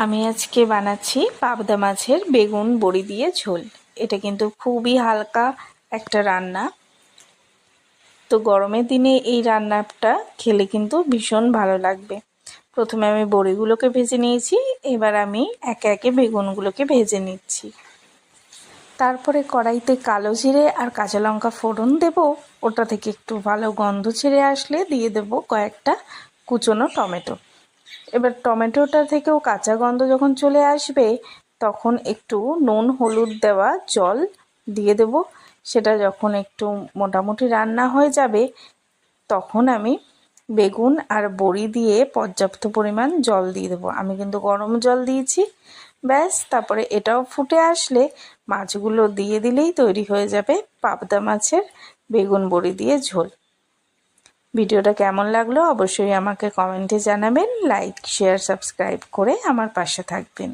আমি আজকে বানাচ্ছি পাবদা মাছের বেগুন বড়ি দিয়ে ঝোল। এটা কিন্তু খুবই হালকা একটা রান্না, তো গরমের দিনে এই রান্নাটা খেলে কিন্তু ভীষণ ভালো লাগবে। প্রথমে আমি বড়িগুলোকে ভেজে নিয়েছি, এবার আমি একে একে বেগুনগুলোকে ভেজে নিচ্ছি। তারপরে কড়াইতে কালো জিরে আর কাঁচা লঙ্কা ফোড়ন দেব। ওটা থেকে একটু ভালো গন্ধ ছেড়ে আসলে দিয়ে দেব কয়েকটা কুচনো টমেটো। এবার টমেটোটা থেকেও কাঁচা গন্ধ যখন চলে আসবে তখন একটু নুন হলুদ দেওয়া জল দিয়ে দেব। সেটা যখন একটু মোটামুটি রান্না হয়ে যাবে তখন আমি বেগুন আর বড়ি দিয়ে পর্যাপ্ত পরিমাণ জল দিয়ে দেবো। আমি কিন্তু গরম জল দিয়েছি। ব্যাস, তারপরে এটাও ফুটে আসলে মাছগুলো দিয়ে দিলেই তৈরি হয়ে যাবে পাবদা মাছের বেগুন বড়ি দিয়ে ঝোল। ভিডিওটা কেমন লাগলো অবশ্যই আমাকে কমেন্টে জানাবেন। লাইক, শেয়ার, সাবস্ক্রাইব করে আমার পাশে থাকবেন।